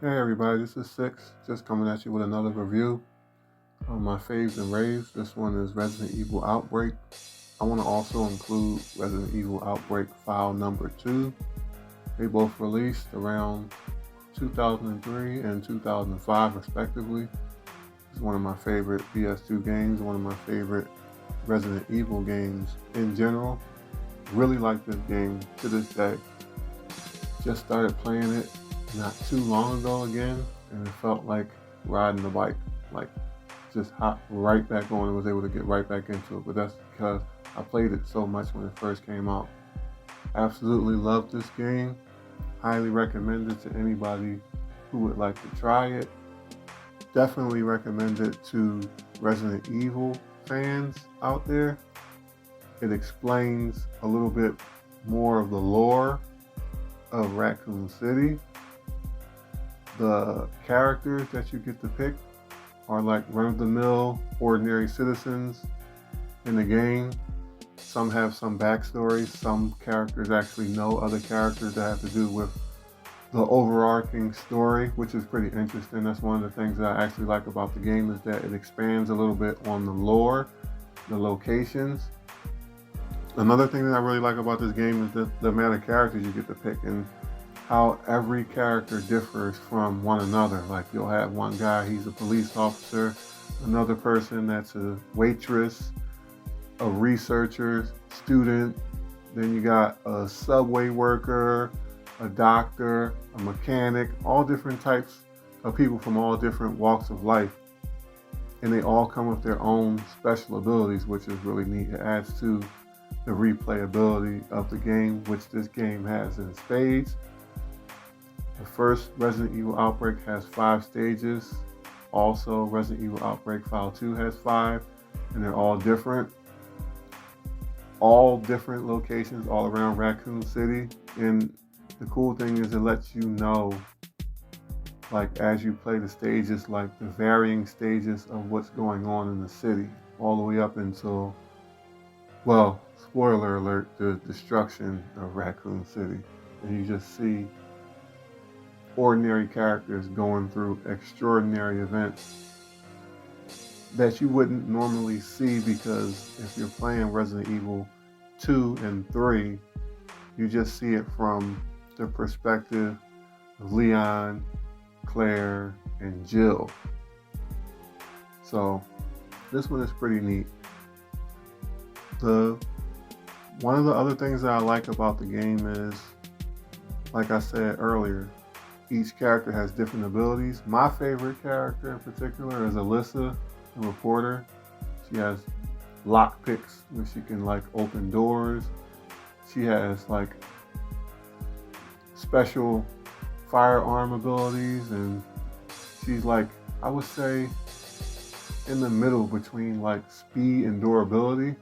Hey everybody, this is Six, just coming at you with another review on my Faves and Raves. This one is Resident Evil Outbreak. I want to also include Resident Evil Outbreak File number 2. They both released around 2003 and 2005 respectively. It's one of my favorite PS2 games, one of my favorite Resident Evil games in general. Really like this game to this day. Just started playing it not too long ago again, and it felt like riding a bike. Like just hopped right back on and was able to get right back into it. But that's because I played it so much when it first came out. Absolutely love this game. Highly recommend it to anybody who would like to try it. Definitely recommend it to Resident Evil fans out there. It explains a little bit more of the lore of Raccoon City. The characters that you get to pick are like run-of-the-mill ordinary citizens in the game. Some have some backstories. Some characters actually know other characters that have to do with the overarching story, which is pretty interesting. That's one of the things that I actually like about the game, is that it expands a little bit on the lore, the locations. Another thing that I really like about this game is the amount of characters you get to pick and how every character differs from one another. Like you'll have one guy, he's a police officer, another person that's a waitress, a researcher, student, then you got a subway worker, a doctor, a mechanic, all different types of people from all different walks of life. And they all come with their own special abilities, which is really neat. It adds to the replayability of the game, which this game has in spades. The first Resident Evil Outbreak has 5 stages. Also, Resident Evil Outbreak File 2 has 5, and they're all different. All different locations all around Raccoon City. And the cool thing is it lets you know, like as you play the stages, like the varying stages of what's going on in the city, all the way up until, well, spoiler alert, the destruction of Raccoon City. And you just see ordinary characters going through extraordinary events that you wouldn't normally see, because if you're playing Resident Evil 2 and 3, you just see it from the perspective of Leon, Claire, and Jill. So this one is pretty neat. One of the other things that I like about the game is, like I said earlier, each character has different abilities. My favorite character in particular is Alyssa, the reporter. She has lock picks where she can like open doors. She has like special firearm abilities, and she's like, I would say, in the middle between like speed and durability,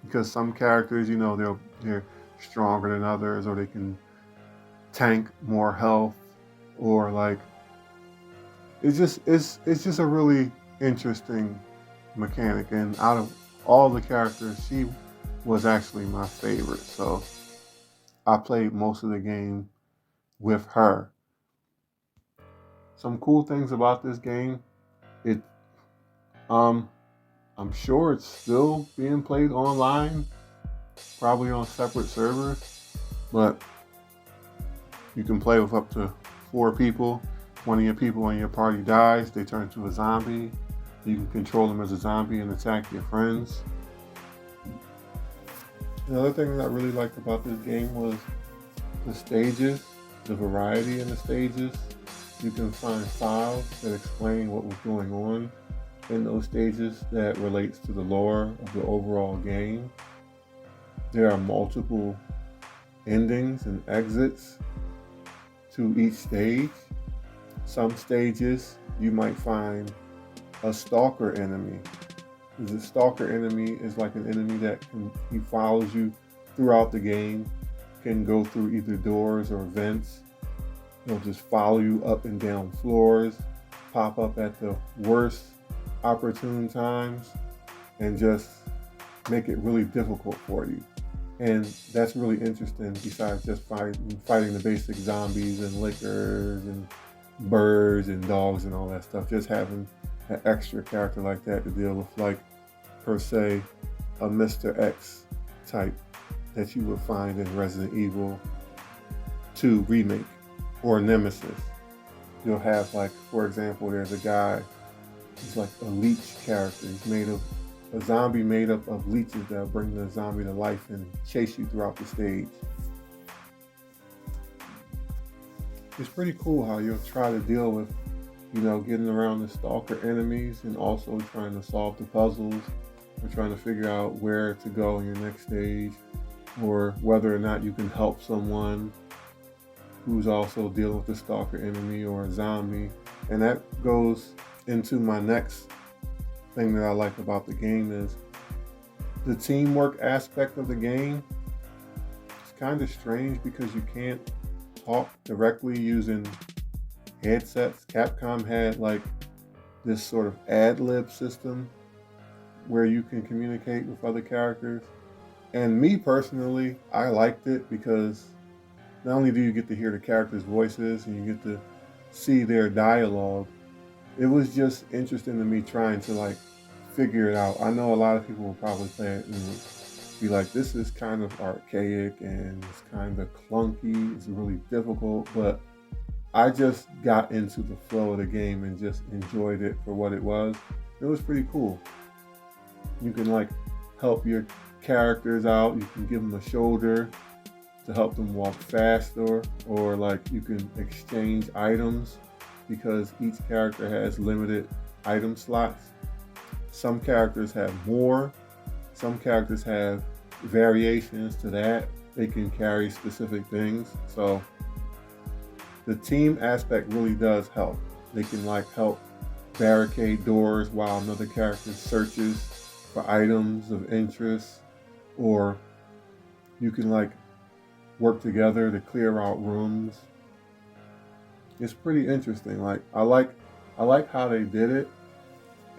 because some characters, you know, they're stronger than others, or they can tank more health, or like it's just a really interesting mechanic. And out of all the characters, she was actually my favorite, so I played most of the game with her. Some cool things about this game, it I'm sure it's still being played online, probably on separate servers, but you can play with up to 4 people. One of your people in your party dies, they turn into a zombie. You can control them as a zombie and attack your friends. Another thing that I really liked about this game was the stages, the variety in the stages. You can find files that explain what was going on in those stages that relates to the lore of the overall game. There are multiple endings and exits to each stage. Some stages you might find a stalker enemy. The stalker enemy is like an enemy that he follows you throughout the game, can go through either doors or vents. He'll just follow you up and down floors, pop up at the worst opportune times, and just make it really difficult for you. And that's really interesting, besides just fighting the basic zombies and lickers and birds and dogs and all that stuff. Just having an extra character like that to deal with, like, per se, a Mr. X type that you would find in Resident Evil 2 Remake or Nemesis. You'll have, like, for example, there's a guy, he's like a leech character. He's made of a zombie made up of leeches that bring the zombie to life and chase you throughout the stage. It's pretty cool how you'll try to deal with, getting around the stalker enemies and also trying to solve the puzzles or trying to figure out where to go in your next stage, or whether or not you can help someone who's also dealing with the stalker enemy or a zombie. And that goes into my next thing that I like about the game is the teamwork aspect of the game. It's kind of strange because you can't talk directly using headsets. Capcom had like this sort of ad-lib system where you can communicate with other characters. And me personally, I liked it because not only do you get to hear the characters' voices and you get to see their dialogue, it was just interesting to me trying to like figure it out. I know a lot of people will probably play it and be like, this is kind of archaic and it's kind of clunky, it's really difficult, but I just got into the flow of the game and just enjoyed it for what it was. It was pretty cool. You can like help your characters out, you can give them a shoulder to help them walk faster, or like you can exchange items because each character has limited item slots. Some characters have more, some characters have variations to that. They can carry specific things. So the team aspect really does help. They can like help barricade doors while another character searches for items of interest, or you can like work together to clear out rooms. It's pretty interesting. Like I like how they did it.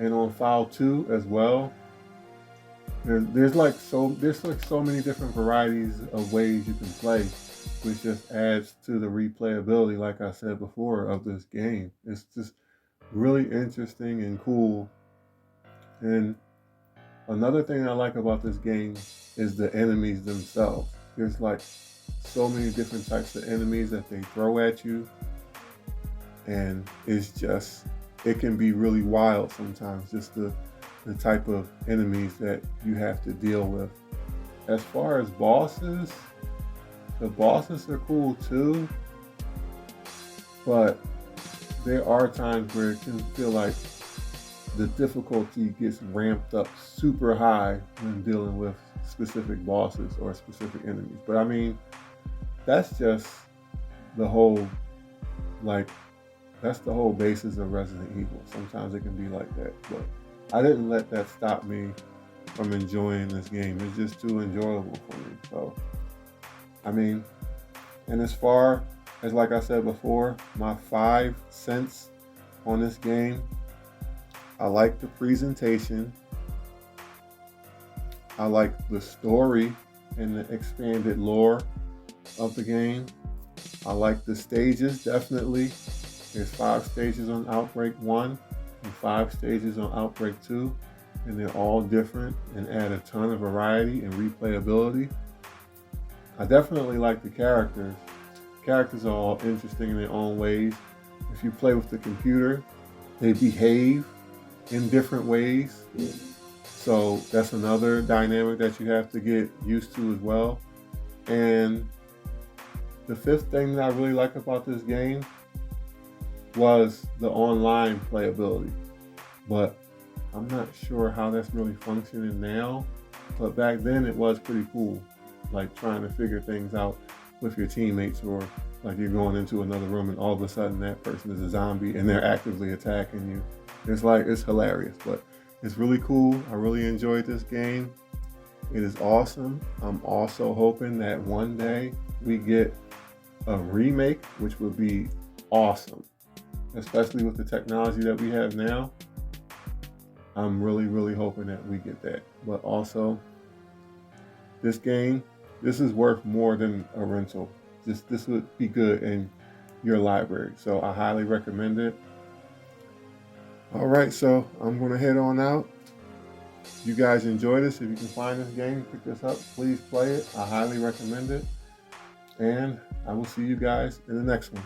And on File 2 as well, there's so many different varieties of ways you can play, which just adds to the replayability, like I said before, of this game. It's just really interesting and cool. And another thing I like about this game is the enemies themselves. There's like so many different types of enemies that they throw at you, and it can be really wild sometimes, just the type of enemies that you have to deal with. As far as bosses, the bosses are cool too, but there are times where it can feel like the difficulty gets ramped up super high when dealing with specific bosses or specific enemies. But I mean, that's just the whole, that's the whole basis of Resident Evil. Sometimes it can be like that, but I didn't let that stop me from enjoying this game. It's just too enjoyable for me. So, I mean, and as far as, like I said before, my 5 cents on this game, I like the presentation. I like the story and the expanded lore of the game. I like the stages, definitely. There's 5 stages on Outbreak 1 and 5 stages on Outbreak 2, and they're all different and add a ton of variety and replayability. I definitely like the characters. Characters are all interesting in their own ways. If you play with the computer, they behave in different ways. So that's another dynamic that you have to get used to as well. And the 5th thing that I really like about this game was the online playability. But I'm not sure how that's really functioning now. But back then it was pretty cool. Like trying to figure things out with your teammates, or like you're going into another room and all of a sudden that person is a zombie and they're actively attacking you. It's hilarious, but it's really cool. I really enjoyed this game. It is awesome. I'm also hoping that one day we get a remake, which would be awesome, especially with the technology that we have now. I'm really, really hoping that we get that. But also, this game, this is worth more than a rental. This would be good, and your library. So I highly recommend it. All right, so I'm going to head on out. If you guys enjoy this, if you can find this game, pick this up, please play it. I highly recommend it. And I will see you guys in the next one.